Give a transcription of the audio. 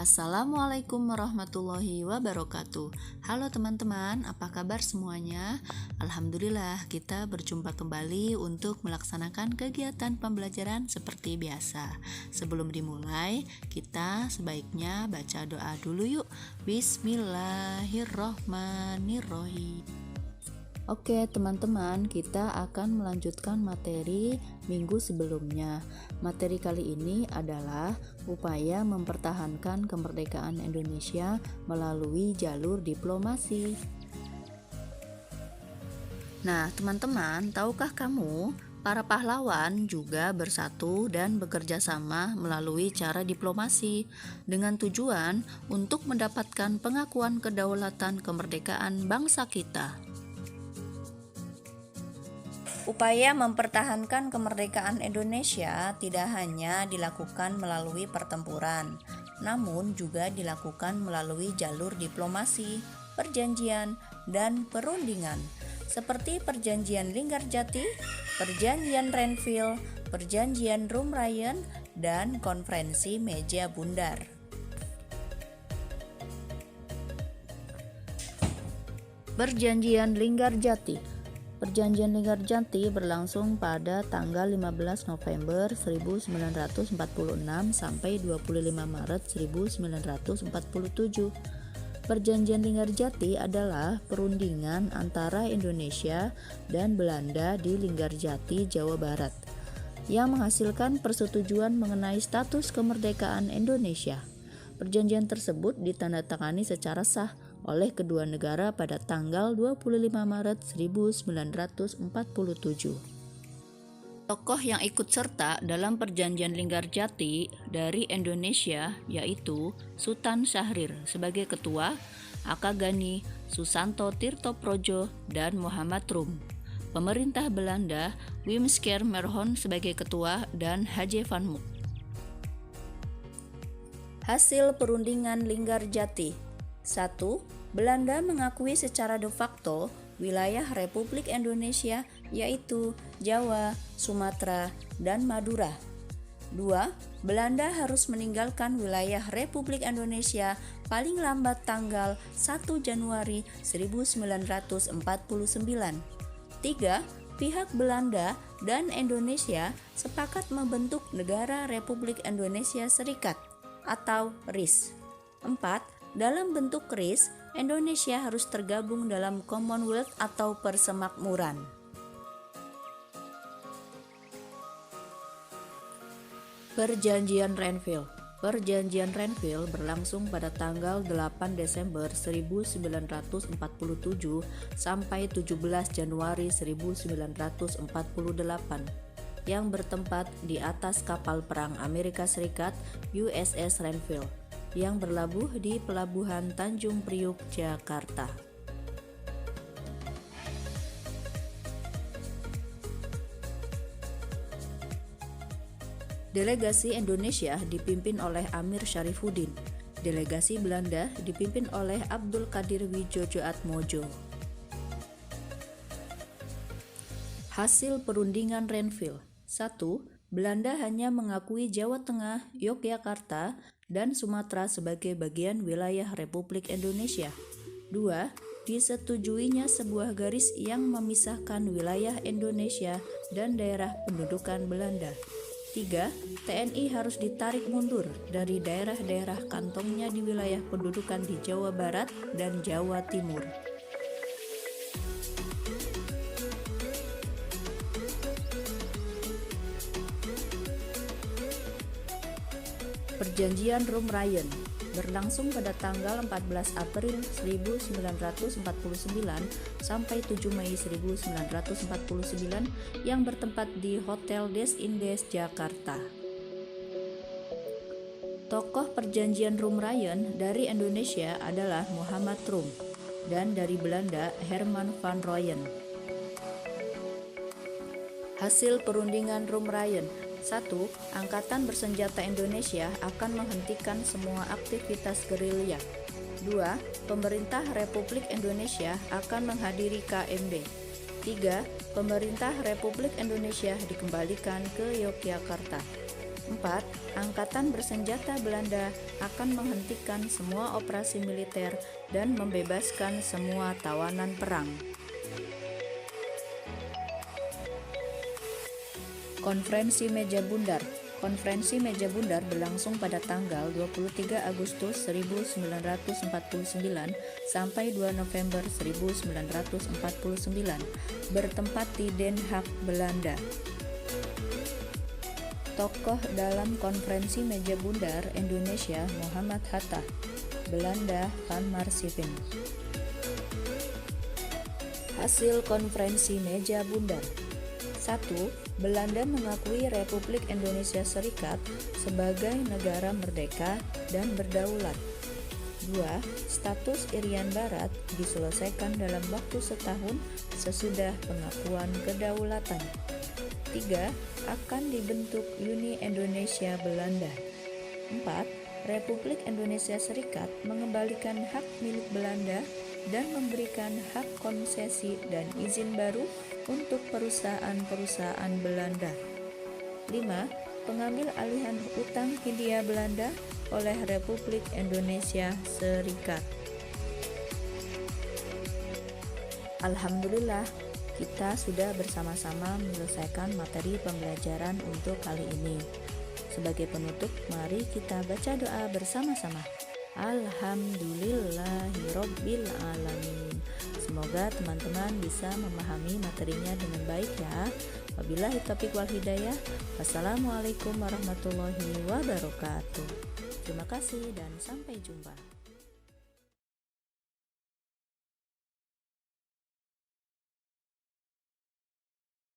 Assalamualaikum warahmatullahi wabarakatuh. Halo teman-teman, apa kabar semuanya? Alhamdulillah, kita berjumpa kembali untuk melaksanakan kegiatan pembelajaran seperti biasa. Sebelum dimulai, kita sebaiknya baca doa dulu yuk. Bismillahirrohmanirrohim. Oke teman-teman, kita akan melanjutkan materi minggu sebelumnya. Materi kali ini adalah upaya mempertahankan kemerdekaan Indonesia melalui jalur diplomasi. Nah teman-teman, tahukah kamu para pahlawan juga bersatu dan bekerja sama melalui cara diplomasi dengan tujuan untuk mendapatkan pengakuan kedaulatan kemerdekaan bangsa kita. Upaya mempertahankan kemerdekaan Indonesia tidak hanya dilakukan melalui pertempuran, namun juga dilakukan melalui jalur diplomasi, perjanjian, dan perundingan, seperti Perjanjian Linggarjati, Perjanjian Renville, Perjanjian Rumrayyan, dan Konferensi Meja Bundar. Perjanjian Linggarjati. Perjanjian Linggarjati berlangsung pada tanggal 15 November 1946 sampai 25 Maret 1947. Perjanjian Linggarjati adalah perundingan antara Indonesia dan Belanda di Linggarjati, Jawa Barat, yang menghasilkan persetujuan mengenai status kemerdekaan Indonesia. Perjanjian tersebut ditandatangani secara sah oleh kedua negara pada tanggal 25 Maret 1947. Tokoh yang ikut serta dalam Perjanjian Linggarjati dari Indonesia yaitu Sultan Syahrir sebagai ketua, Aka Gani, Susanto Tirtoprojo, dan Muhammad Rum. Pemerintah Belanda, Wim Schermerhorn sebagai ketua dan H.J. van Mook. Hasil perundingan Linggarjati. 1. Belanda mengakui secara de facto wilayah Republik Indonesia yaitu Jawa, Sumatera, dan Madura. 2. Belanda harus meninggalkan wilayah Republik Indonesia paling lambat tanggal 1 Januari 1949. 3. Pihak Belanda dan Indonesia sepakat membentuk Negara Republik Indonesia Serikat atau RIS. 4. Dalam bentuk RIS, Indonesia harus tergabung dalam Commonwealth atau Persemakmuran. Perjanjian Renville. Perjanjian Renville berlangsung pada tanggal 8 Desember 1947 sampai 17 Januari 1948 yang bertempat di atas kapal perang Amerika Serikat USS Renville yang berlabuh di Pelabuhan Tanjung Priuk, Jakarta. Delegasi Indonesia dipimpin oleh Amir Syarifuddin. Delegasi Belanda dipimpin oleh Abdul Qadir Widjojoatmojo. Hasil perundingan Renville. 1. Belanda hanya mengakui Jawa Tengah, Yogyakarta, dan Sumatera sebagai bagian wilayah Republik Indonesia. 2. Disetujuinya sebuah garis yang memisahkan wilayah Indonesia dan daerah pendudukan Belanda. 3. TNI harus ditarik mundur dari daerah-daerah kantongnya di wilayah pendudukan di Jawa Barat dan Jawa Timur. Perjanjian Rumrayyan berlangsung pada tanggal 14 April 1949 sampai 7 Mei 1949 yang bertempat di Hotel Des Indes, Jakarta. Tokoh Perjanjian Rumrayyan dari Indonesia adalah Muhammad Rum dan dari Belanda Herman van Rooyen. Hasil perundingan Rumrayyan. 1. Angkatan bersenjata Indonesia akan menghentikan semua aktivitas gerilya. 2. Pemerintah Republik Indonesia akan menghadiri KMB. 3. Pemerintah Republik Indonesia dikembalikan ke Yogyakarta. 4. Angkatan bersenjata Belanda akan menghentikan semua operasi militer dan membebaskan semua tawanan perang. Konferensi Meja Bundar. Konferensi Meja Bundar berlangsung pada tanggal 23 Agustus 1949 sampai 2 November 1949, bertempat di Den Haag, Belanda. Tokoh dalam Konferensi Meja Bundar Indonesia Muhammad Hatta, Belanda Van Maarseveen. Hasil Konferensi Meja Bundar. 1. Belanda mengakui Republik Indonesia Serikat sebagai negara merdeka dan berdaulat. 2. Status Irian Barat diselesaikan dalam waktu setahun sesudah pengakuan kedaulatan. 3. Akan dibentuk Uni Indonesia Belanda. 4. Republik Indonesia Serikat mengembalikan hak milik Belanda dan memberikan hak konsesi dan izin baru untuk perusahaan-perusahaan Belanda. 5. Pengambil alihan utang Hindia Belanda oleh Republik Indonesia Serikat. Alhamdulillah, kita sudah bersama-sama menyelesaikan materi pembelajaran untuk kali ini. Sebagai penutup, mari kita baca doa bersama-sama. Alhamdulillahirabbil alamin. Semoga teman-teman bisa memahami materinya dengan baik ya. Wabillahi taufiq wal hidayah. Wassalamualaikum warahmatullahi wabarakatuh. Terima kasih dan sampai jumpa.